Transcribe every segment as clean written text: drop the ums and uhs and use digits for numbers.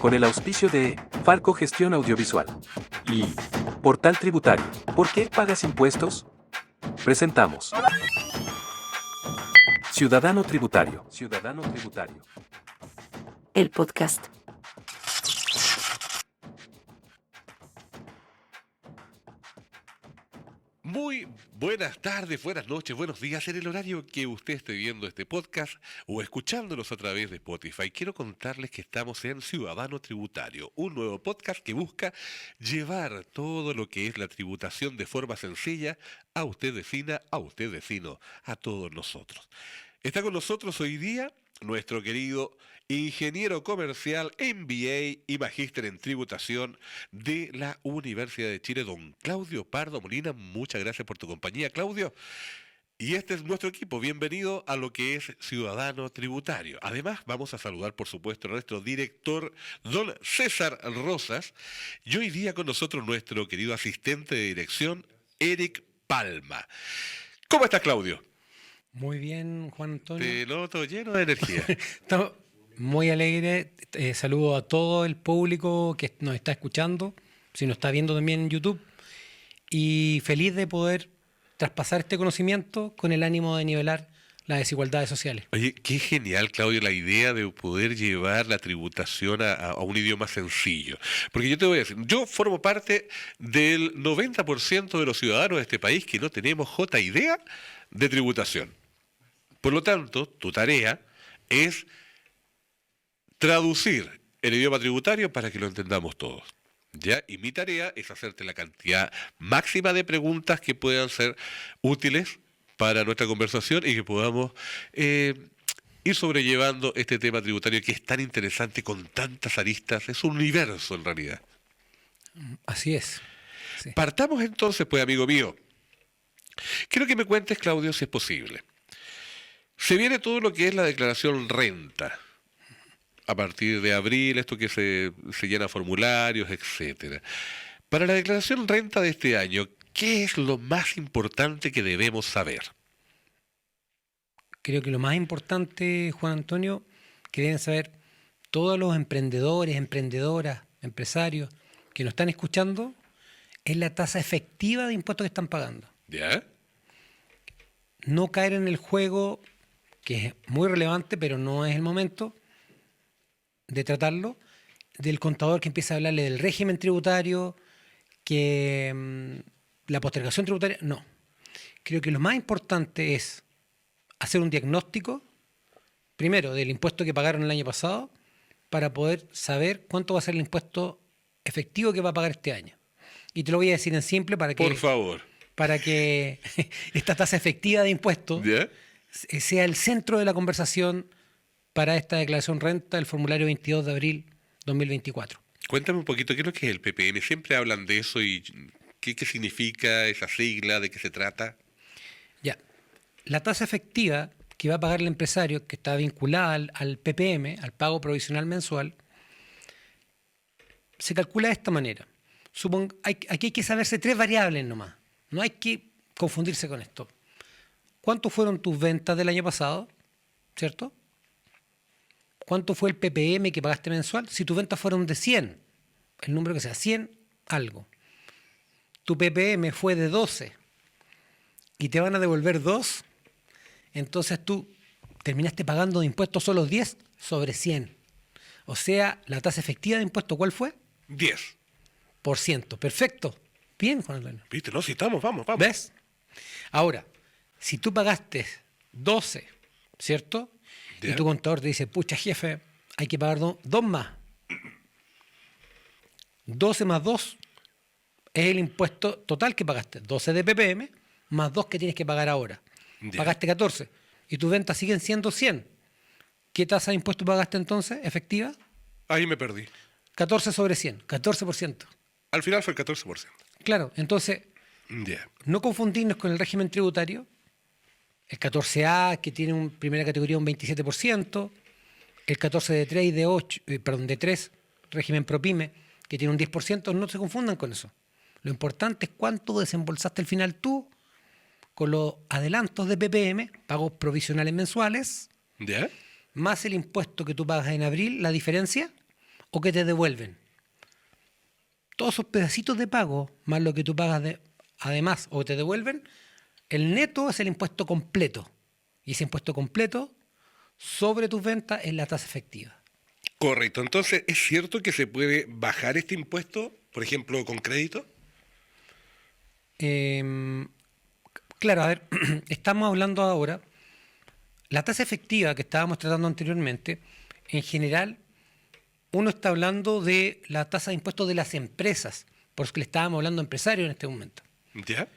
con el auspicio de Falco Gestión Audiovisual y Portal Tributario. ¿Por qué pagas impuestos? Presentamos Ciudadano Tributario. Ciudadano Tributario. El podcast. Muy buenas tardes, buenas noches, buenos días. En el horario que usted esté viendo este podcast o escuchándonos a través de Spotify, quiero contarles que estamos en Ciudadano Tributario, un nuevo podcast que busca llevar todo lo que es la tributación de forma sencilla a usted vecina, a usted vecino, a todos nosotros. Está con nosotros hoy día nuestro querido ingeniero comercial, MBA y magíster en tributación de la Universidad de Chile, don Claudio Pardo Molina. Muchas gracias por tu compañía, Claudio. Y este es nuestro equipo. Bienvenido a lo que es Ciudadano Tributario. Además, vamos a saludar, por supuesto, a nuestro director, don César Rosas. Y hoy día con nosotros nuestro querido asistente de dirección, Eric Palma. ¿Cómo estás, Claudio? Muy bien, Juan Antonio. Te noto lleno de energía. Estamos muy alegres. Saludo a todo el público que nos está escuchando, si nos está viendo también en YouTube, y feliz de poder traspasar este conocimiento con el ánimo de nivelar las desigualdades sociales. Oye, qué genial, Claudio, la idea de poder llevar la tributación a un idioma sencillo. Porque yo te voy a decir, yo formo parte del 90% de los ciudadanos de este país que no tenemos jota idea de tributación. Por lo tanto, tu tarea es traducir el idioma tributario para que lo entendamos todos, ¿ya? Y mi tarea es hacerte la cantidad máxima de preguntas que puedan ser útiles para nuestra conversación y que podamos ir sobrellevando este tema tributario que es tan interesante con tantas aristas. Es un universo en realidad. Así es. Sí. Partamos entonces, pues, amigo mío. Quiero que me cuentes, Claudio, si es posible. Se viene todo lo que es la declaración renta. A partir de abril, esto que se llena formularios, etcétera. Para la declaración renta de este año, ¿qué es lo más importante que debemos saber? Creo que lo más importante, Juan Antonio, que deben saber todos los emprendedores, emprendedoras, empresarios que nos están escuchando, es la tasa efectiva de impuestos que están pagando. ¿Ya? No caer en el juego, que es muy relevante, pero no es el momento de tratarlo, del contador que empieza a hablarle del régimen tributario, que la postergación tributaria. No. Creo que lo más importante es hacer un diagnóstico, primero, del impuesto que pagaron el año pasado, para poder saber cuánto va a ser el impuesto efectivo que va a pagar este año. Y te lo voy a decir en simple para que... Por favor. Para que esta tasa efectiva de impuestos ¿Ya? sea el centro de la conversación para esta declaración renta del formulario 22 de abril 2024. Cuéntame un poquito, ¿qué es lo que es el PPM? Siempre hablan de eso y ¿qué significa esa sigla? ¿De qué se trata? Ya. La tasa efectiva que va a pagar el empresario, que está vinculada al PPM, al pago provisional mensual, se calcula de esta manera. Aquí hay que saberse tres variables nomás. No hay que confundirse con esto. ¿Cuánto fueron tus ventas del año pasado? ¿Cierto? ¿Cuánto fue el PPM que pagaste mensual? Si tus ventas fueron de 100, el número que sea, 100 algo. Tu PPM fue de 12 y te van a devolver 2, entonces tú terminaste pagando de impuestos solo 10 sobre 100. O sea, la tasa efectiva de impuestos, ¿cuál fue? 10%. Perfecto. Bien, Juan Antonio. ¿Viste? No, si estamos, vamos. ¿Ves? Ahora, si tú pagaste 12, ¿cierto? ¿Ya? Y tu contador te dice, pucha, jefe, hay que pagar dos más. 12 más 2 es el impuesto total que pagaste. 12 de PPM más 2 que tienes que pagar ahora. ¿Ya? Pagaste 14 y tus ventas siguen siendo 100. ¿Qué tasa de impuesto pagaste entonces, efectiva? Ahí me perdí. 14 sobre 100, 14%. Al final fue el 14%. Claro, entonces, Ya. no confundirnos con el régimen tributario. El 14A, que tiene una primera categoría un 27%, el 14 de 3 y de 3, régimen ProPyme, que tiene un 10%, no se confundan con eso. Lo importante es cuánto desembolsaste al final tú con los adelantos de PPM, pagos provisionales mensuales, ¿Ya? más el impuesto que tú pagas en abril, la diferencia, o que te devuelven. Todos esos pedacitos de pago, más lo que tú pagas además o te devuelven, el neto es el impuesto completo. Y ese impuesto completo sobre tus ventas es la tasa efectiva. Correcto. Entonces, ¿es cierto que se puede bajar este impuesto, por ejemplo, con crédito? Claro, a ver, estamos hablando ahora, la tasa efectiva que estábamos tratando anteriormente, en general, uno está hablando de la tasa de impuestos de las empresas, porque le estábamos hablando a empresarios en este momento. ¿Ya?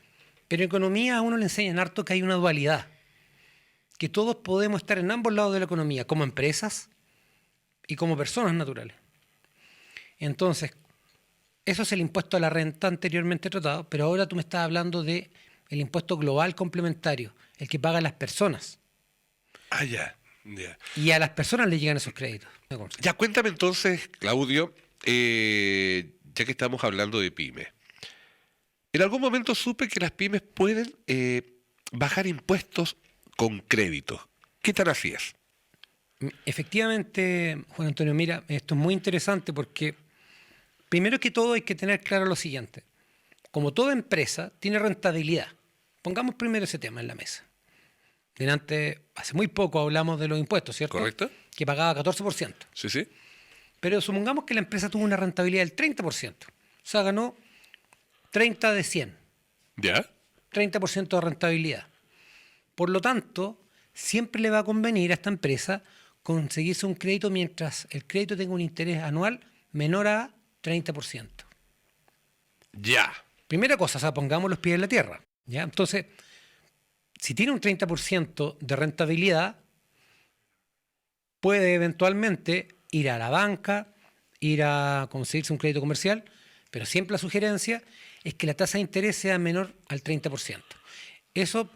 Pero en economía a uno le enseñan harto que hay una dualidad, que todos podemos estar en ambos lados de la economía, como empresas y como personas naturales. Entonces, eso es el impuesto a la renta anteriormente tratado, pero ahora tú me estás hablando de el impuesto global complementario, el que pagan las personas. Ah, ya. Ya. Y a las personas le llegan esos créditos. Ya, cuéntame entonces, Claudio, ya que estamos hablando de pymes. En algún momento supe que las pymes pueden bajar impuestos con créditos. ¿Qué tal así es? Efectivamente, Juan Antonio, mira, esto es muy interesante porque primero que todo hay que tener claro lo siguiente. Como toda empresa tiene rentabilidad. Pongamos primero ese tema en la mesa. Hace muy poco hablamos de los impuestos, ¿cierto? ¿Correcto? Que pagaba 14%. Sí, sí. Pero supongamos que la empresa tuvo una rentabilidad del 30%. O sea, ganó 30 de 100. ¿Ya? 30% de rentabilidad. Por lo tanto, siempre le va a convenir a esta empresa conseguirse un crédito mientras el crédito tenga un interés anual menor a 30%. Ya. Primera cosa, o sea, pongamos los pies en la tierra. ¿Ya? Entonces, si tiene un 30% de rentabilidad, puede eventualmente ir a la banca, ir a conseguirse un crédito comercial, pero siempre la sugerencia es que la tasa de interés sea menor al 30%. Eso,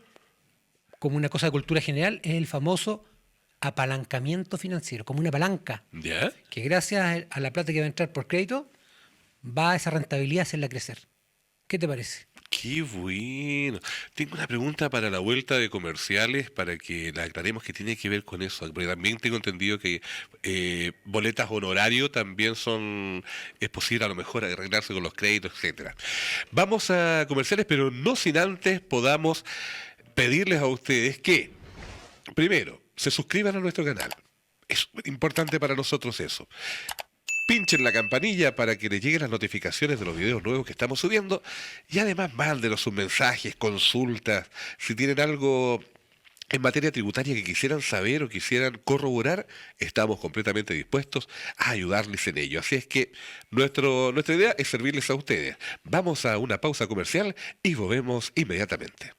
como una cosa de cultura general, es el famoso apalancamiento financiero, como una palanca, ¿Ya? que gracias a la plata que va a entrar por crédito, va a esa rentabilidad a hacerla crecer. ¿Qué te parece? Qué bueno. Tengo una pregunta para la vuelta de comerciales para que la aclaremos que tiene que ver con eso. Porque también tengo entendido que boletas honorario también es posible a lo mejor arreglarse con los créditos, etcétera. Vamos a comerciales, pero no sin antes podamos pedirles a ustedes que, primero, se suscriban a nuestro canal. Es importante para nosotros eso. Pinchen la campanilla para que les lleguen las notificaciones de los videos nuevos que estamos subiendo y además mándenos sus mensajes, consultas, si tienen algo en materia tributaria que quisieran saber o quisieran corroborar, estamos completamente dispuestos a ayudarles en ello. Así es que nuestra idea es servirles a ustedes. Vamos a una pausa comercial y volvemos inmediatamente.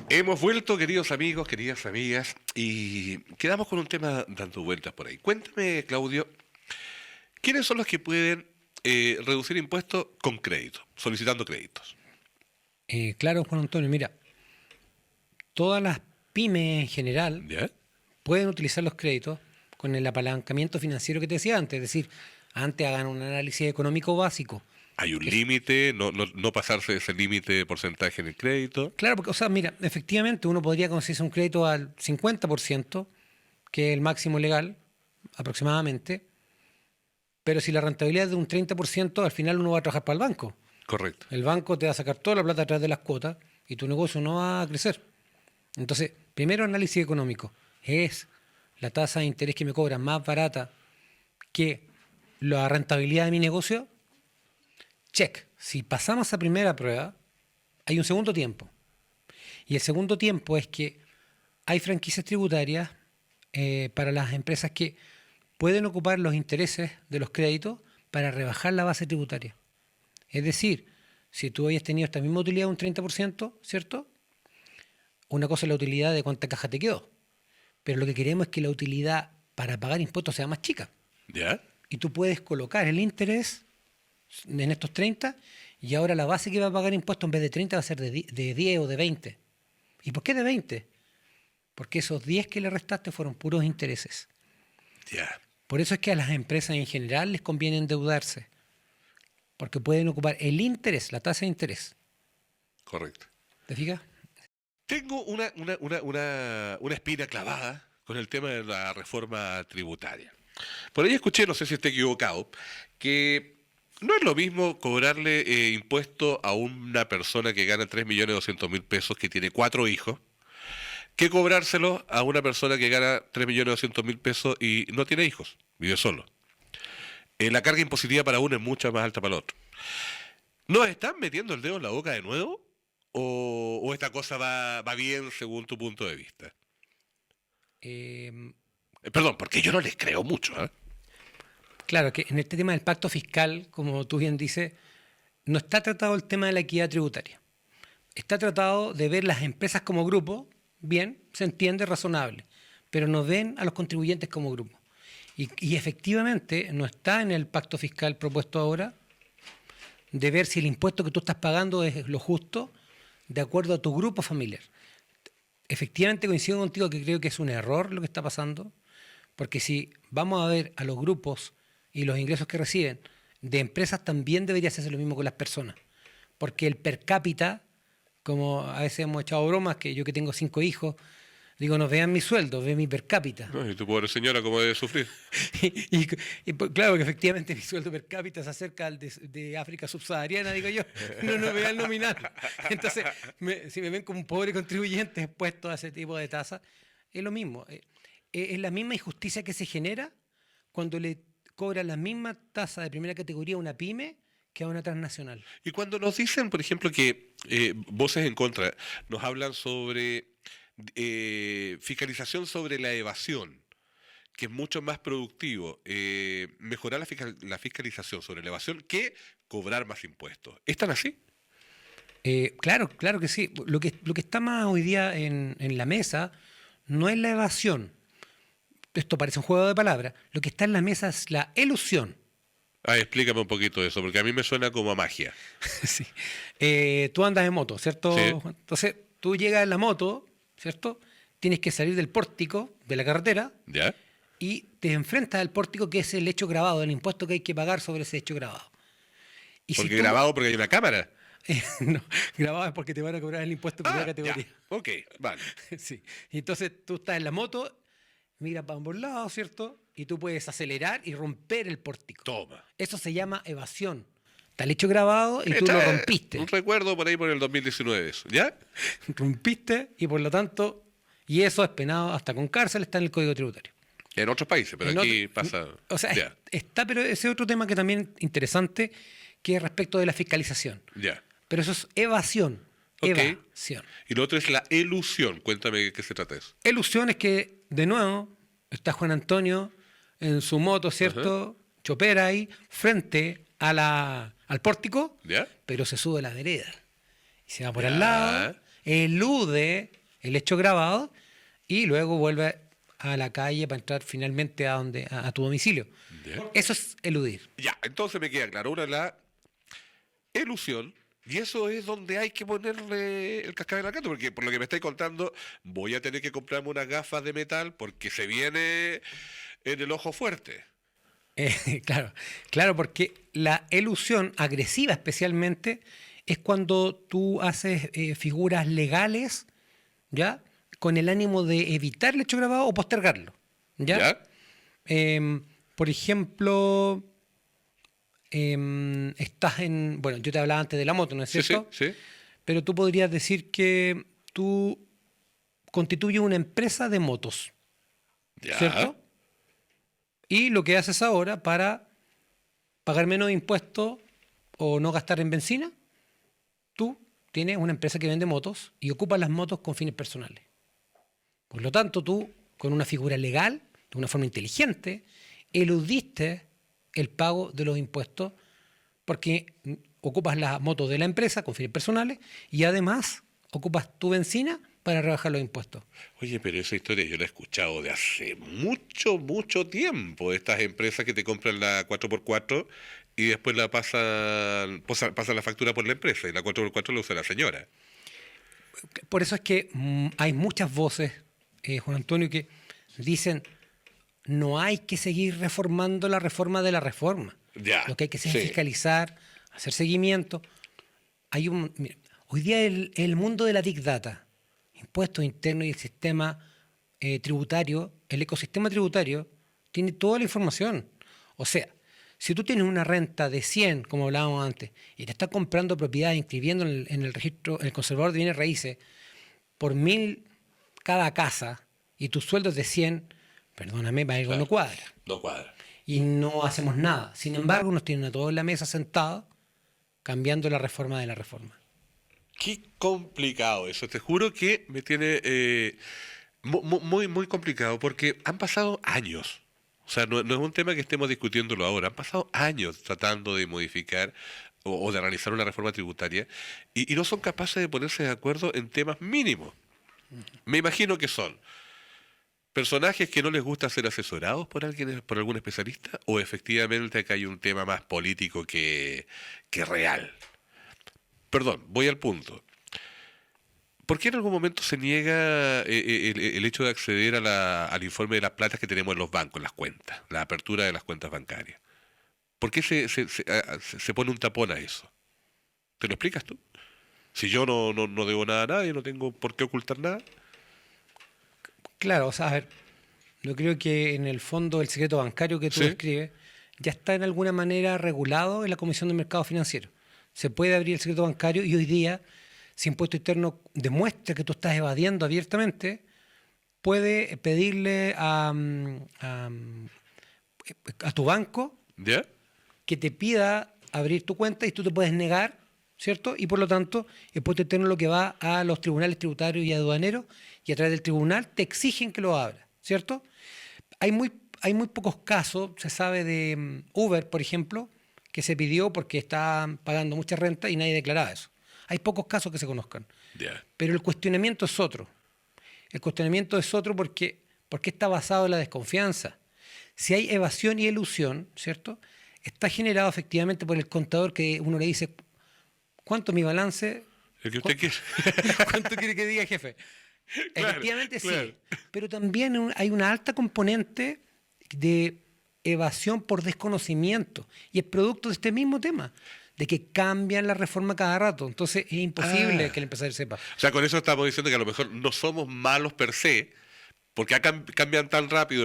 Hemos vuelto, queridos amigos, queridas amigas, y quedamos con un tema dando vueltas por ahí. Cuéntame, Claudio, ¿quiénes son los que pueden reducir impuestos con crédito, solicitando créditos? Claro, Juan Antonio, mira, todas las pymes en general ¿Ya? pueden utilizar los créditos con el apalancamiento financiero que te decía antes, es decir, antes hagan un análisis económico básico. Hay un límite, no pasarse de ese límite de porcentaje en el crédito. Claro, porque, o sea, mira, efectivamente uno podría conseguirse un crédito al 50%, que es el máximo legal, aproximadamente, pero si la rentabilidad es de un 30%, al final uno va a trabajar para el banco. Correcto. El banco te va a sacar toda la plata a través de las cuotas y tu negocio no va a crecer. Entonces, primero análisis económico. ¿Es la tasa de interés que me cobran más barata que la rentabilidad de mi negocio? Check. Si pasamos a primera prueba, hay un segundo tiempo. Y el segundo tiempo es que hay franquicias tributarias para las empresas que pueden ocupar los intereses de los créditos para rebajar la base tributaria. Es decir, si tú hayas tenido esta misma utilidad de un 30%, ¿cierto? Una cosa es la utilidad de cuánta caja te quedó. Pero lo que queremos es que la utilidad para pagar impuestos sea más chica. ¿Ya? Y tú puedes colocar el interés en estos 30 y ahora la base que va a pagar impuestos en vez de 30 va a ser de 10 o de 20. ¿Y por qué de 20? Porque esos 10 que le restaste fueron puros intereses. Ya. Por eso es que a las empresas en general les conviene endeudarse. porque pueden ocupar el interés, la tasa de interés. Correcto. ¿Te fijas? Tengo una espina clavada con el tema de la reforma tributaria. Por ahí escuché, no sé si estoy equivocado, que no es lo mismo cobrarle impuesto a una persona que gana 3.200.000 pesos, que tiene 4 hijos, que cobrárselo a una persona que gana 3.200.000 pesos y no tiene hijos, vive solo. La carga impositiva para uno es mucho más alta para el otro. ¿Nos están metiendo el dedo en la boca de nuevo? ¿O esta cosa va bien según tu punto de vista? Perdón, porque yo no les creo mucho. Claro, que en este tema del pacto fiscal, como tú bien dices, no está tratado el tema de la equidad tributaria. Está tratado de ver las empresas como grupo, bien, se entiende, razonable, pero no ven a los contribuyentes como grupo. Y efectivamente no está en el pacto fiscal propuesto ahora de ver si el impuesto que tú estás pagando es lo justo de acuerdo a tu grupo familiar. Efectivamente coincido contigo que creo que es un error lo que está pasando, porque si vamos a ver a los grupos y los ingresos que reciben de empresas, también debería hacerse lo mismo con las personas, porque el per cápita, como a veces hemos echado bromas, que yo que tengo 5 hijos, digo, no vean mi sueldo, vean mi per cápita. Y tu pobre señora, ¿cómo debe sufrir? Claro que efectivamente mi sueldo per cápita se acerca al de África subsahariana, digo yo, no vea el nominal. Entonces, si me ven como un pobre contribuyente expuesto a ese tipo de tasas, es lo mismo. Es la misma injusticia que se genera cuando le cobran la misma tasa de primera categoría a una pyme que a una transnacional. Y cuando nos dicen, por ejemplo, que voces en contra nos hablan sobre fiscalización sobre la evasión, que es mucho más productivo mejorar la fiscalización sobre la evasión que cobrar más impuestos. ¿Están así? Claro que sí. Lo que está más hoy día en la mesa no es la evasión. Esto parece un juego de palabras. Lo que está en la mesa es la elusión. Explícame un poquito de eso, porque a mí me suena como a magia. Sí. Tú andas en moto, ¿cierto? Sí. Entonces, tú llegas en la moto, ¿cierto? Tienes que salir del pórtico de la carretera ¿Ya? y te enfrentas al pórtico, que es el hecho grabado, el impuesto que hay que pagar sobre ese hecho grabado. Y Porque si tú- grabado porque hay una cámara. no, grabado es porque te van a cobrar el impuesto de primera categoría. Ya. Ok, vale. Sí. Y entonces tú estás en la moto, miras para ambos lados, ¿cierto? Y tú puedes acelerar y romper el pórtico. Toma. Eso se llama evasión. Está el hecho grabado y tú lo rompiste. Un recuerdo por ahí por el 2019 eso, ¿ya? Rompiste y por lo tanto, y eso es penado hasta con cárcel, está en el Código Tributario. En otros países, pero En aquí otro- pasa... O sea, ya, está, pero ese otro tema que también es interesante, que es respecto de la fiscalización. ya. Pero eso es evasión. Ok. Evasión. Y lo otro es la elusión. Cuéntame de qué se trata eso. Elusión es que, de nuevo, está Juan Antonio en su moto, ¿cierto? Chopera ahí, frente al pórtico, ¿Ya? pero se sube a la vereda. Y se va por Ya. al lado, elude el hecho grabado y luego vuelve a la calle para entrar finalmente a tu domicilio. Ya. Eso es eludir. Ya, entonces me queda claro. Una es la elusión. Y eso es donde hay que ponerle el cascabel al gato, porque por lo que me estáis contando, voy a tener que comprarme unas gafas de metal porque se viene en el ojo fuerte. Claro, porque la elusión agresiva especialmente es cuando tú haces figuras legales, ¿ya? Con el ánimo de evitar el hecho grabado o postergarlo, ¿ya? ¿Ya? Por ejemplo, estás en... Bueno, yo te hablaba antes de la moto, ¿no es Sí, cierto? sí, sí. Pero tú podrías decir que tú constituyes una empresa de motos, Ya. ¿cierto? Y lo que haces ahora para pagar menos impuestos o no gastar en benzina, tú tienes una empresa que vende motos y ocupas las motos con fines personales. Por lo tanto, tú, con una figura legal, de una forma inteligente, eludiste el pago de los impuestos porque ocupas las motos de la empresa con fines personales y además ocupas tu benzina para rebajar los impuestos. Oye, pero esa historia yo la he escuchado de hace mucho, mucho tiempo. Estas empresas que te compran la 4x4 y después la pasan la factura por la empresa y la 4x4 la usa la señora. Por eso es que hay muchas voces, Juan Antonio, que dicen no hay que seguir reformando la reforma de la reforma. Ya, Lo que hay que hacer sí. es fiscalizar hacer seguimiento. Mira, hoy día el mundo de la Big Data, impuestos internos y el sistema tributario, el ecosistema tributario, tiene toda la información. O sea, si tú tienes una renta de 100, como hablábamos antes, y te estás comprando propiedades, inscribiendo en el registro, en el conservador de bienes raíces, por 1.000 cada casa, y tu sueldo es de 100, perdóname, algo Claro. no cuadra. No cuadra. Y no hacemos nada. Sin embargo, nos tienen a todos en la mesa sentados, cambiando la reforma de la reforma. Qué complicado eso. Te juro que me tiene muy, muy complicado porque han pasado años. O sea, no es un tema que estemos discutiéndolo ahora. Han pasado años tratando de modificar o de realizar una reforma tributaria y no son capaces de ponerse de acuerdo en temas mínimos. Me imagino que son personajes que no les gusta ser asesorados por alguien, por algún especialista, o efectivamente acá hay un tema más político que real. Perdón, voy al punto. ¿Por qué en algún momento se niega el hecho de acceder al informe de las platas que tenemos en los bancos, en las cuentas, la apertura de las cuentas bancarias? ¿Por qué se pone un tapón a eso? ¿Te lo explicas tú? Si yo no debo nada a nadie, no tengo por qué ocultar nada. Claro, o sea, a ver, yo creo que en el fondo el secreto bancario que tú Sí. describes ya está en alguna manera regulado en la Comisión de Mercado Financiero. Se puede abrir el secreto bancario y hoy día, si Impuesto Interno demuestra que tú estás evadiendo abiertamente, puede pedirle a tu banco ¿Ya? que te pida abrir tu cuenta y tú te puedes negar, ¿cierto? Y por lo tanto, el Impuesto Interno lo que va a los tribunales tributarios y aduaneros y a través del tribunal te exigen que lo abras, ¿cierto? Hay muy pocos casos, se sabe de Uber, por ejemplo, que se pidió porque estaban pagando mucha renta y nadie declaraba eso. Hay pocos casos que se conozcan. Ya. Pero el cuestionamiento es otro. El cuestionamiento es otro porque está basado en la desconfianza. Si hay evasión y elusión, ¿cierto? Está generado efectivamente por el contador que uno le dice, ¿cuánto es mi balance? El que usted quiere. ¿Cuánto quiere que diga, jefe? Claro, Efectivamente claro. sí, pero también hay una alta componente de evasión por desconocimiento y es producto de este mismo tema, de que cambian la reforma cada rato. Entonces es imposible que el empresario sepa. O sea, con eso estamos diciendo que a lo mejor no somos malos per se, porque acá cambian tan rápido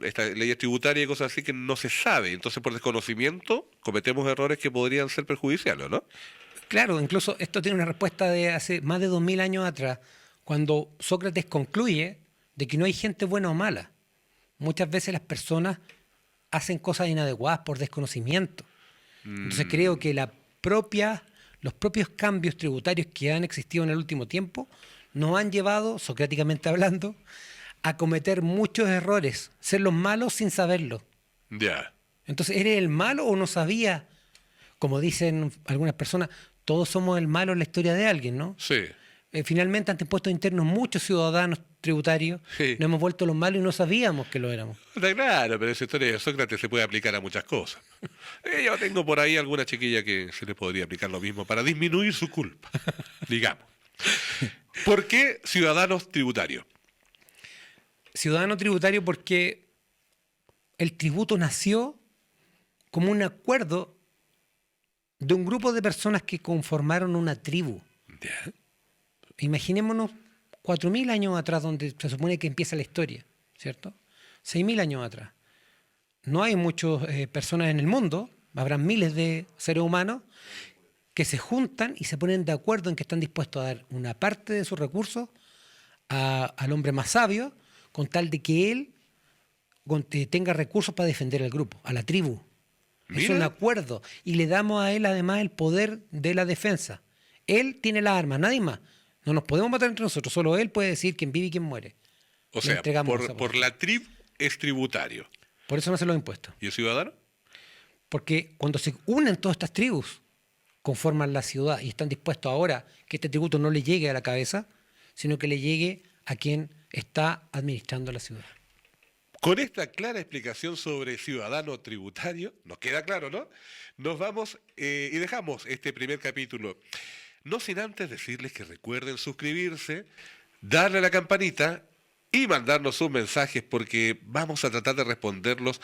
estas leyes tributarias y cosas así que no se sabe. Entonces, por desconocimiento, cometemos errores que podrían ser perjudiciales, ¿no? Claro, incluso esto tiene una respuesta de hace más de 2000 años atrás, cuando Sócrates concluye de que no hay gente buena o mala. Muchas veces las personas hacen cosas inadecuadas por desconocimiento. Entonces creo que los propios cambios tributarios que han existido en el último tiempo nos han llevado, socráticamente hablando, a cometer muchos errores, ser los malos sin saberlo. Ya. Entonces, ¿eres el malo o no sabías? Como dicen algunas personas, todos somos el malo en la historia de alguien, ¿no? Sí. Finalmente, ante impuestos internos, muchos ciudadanos tributarios Sí. nos hemos vuelto los malos y no sabíamos que lo éramos. Está claro, pero esa historia de Sócrates se puede aplicar a muchas cosas. Yo tengo por ahí alguna chiquilla que se le podría aplicar lo mismo para disminuir su culpa, digamos. ¿Por qué ciudadanos tributarios? Ciudadano tributario porque el tributo nació como un acuerdo de un grupo de personas que conformaron una tribu. Ya. Imaginémonos 4.000 años atrás, donde se supone que empieza la historia, ¿cierto? 6.000 años atrás. No hay muchas personas en el mundo, habrán miles de seres humanos que se juntan y se ponen de acuerdo en que están dispuestos a dar una parte de sus recursos al hombre más sabio, con tal de que él tenga recursos para defender al grupo, a la tribu. Es Mira. un acuerdo. Y le damos a él además el poder de la defensa. Él tiene las armas, nadie más. No nos podemos matar entre nosotros, solo él puede decir quién vive y quién muere. O Le sea, entregamos esa por posición. la tribu es tributario. Por eso no se los impuestos. ¿Y el ciudadano? Porque cuando se unen todas estas tribus, conforman la ciudad y están dispuestos ahora que este tributo no le llegue a la cabeza, sino que le llegue a quien está administrando la ciudad. Con esta clara explicación sobre ciudadano tributario, nos queda claro, ¿no? Nos vamos y dejamos este primer capítulo. No sin antes decirles que recuerden suscribirse, darle a la campanita y mandarnos sus mensajes porque vamos a tratar de responderlos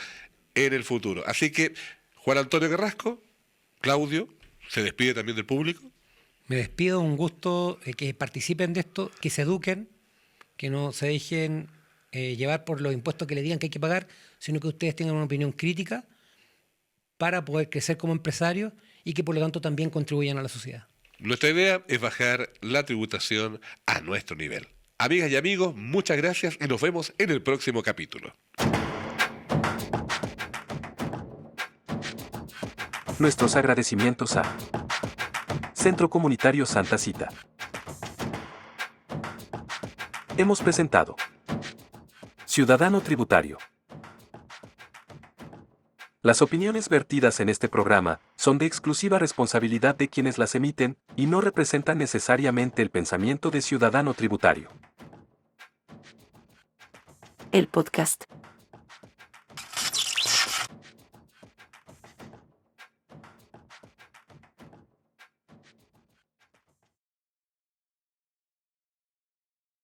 en el futuro. Así que, Juan Antonio Carrasco, Claudio, ¿se despide también del público? Me despido, un gusto que participen de esto, que se eduquen, que no se dejen llevar por los impuestos que le digan que hay que pagar, sino que ustedes tengan una opinión crítica para poder crecer como empresarios y que por lo tanto también contribuyan a la sociedad. Nuestra idea es bajar la tributación a nuestro nivel. Amigas y amigos, muchas gracias y nos vemos en el próximo capítulo. Nuestros agradecimientos a Centro Comunitario Santa Cita. Hemos presentado Ciudadano Tributario. Las opiniones vertidas en este programa son de exclusiva responsabilidad de quienes las emiten y no representan necesariamente el pensamiento de Ciudadano Tributario. El podcast.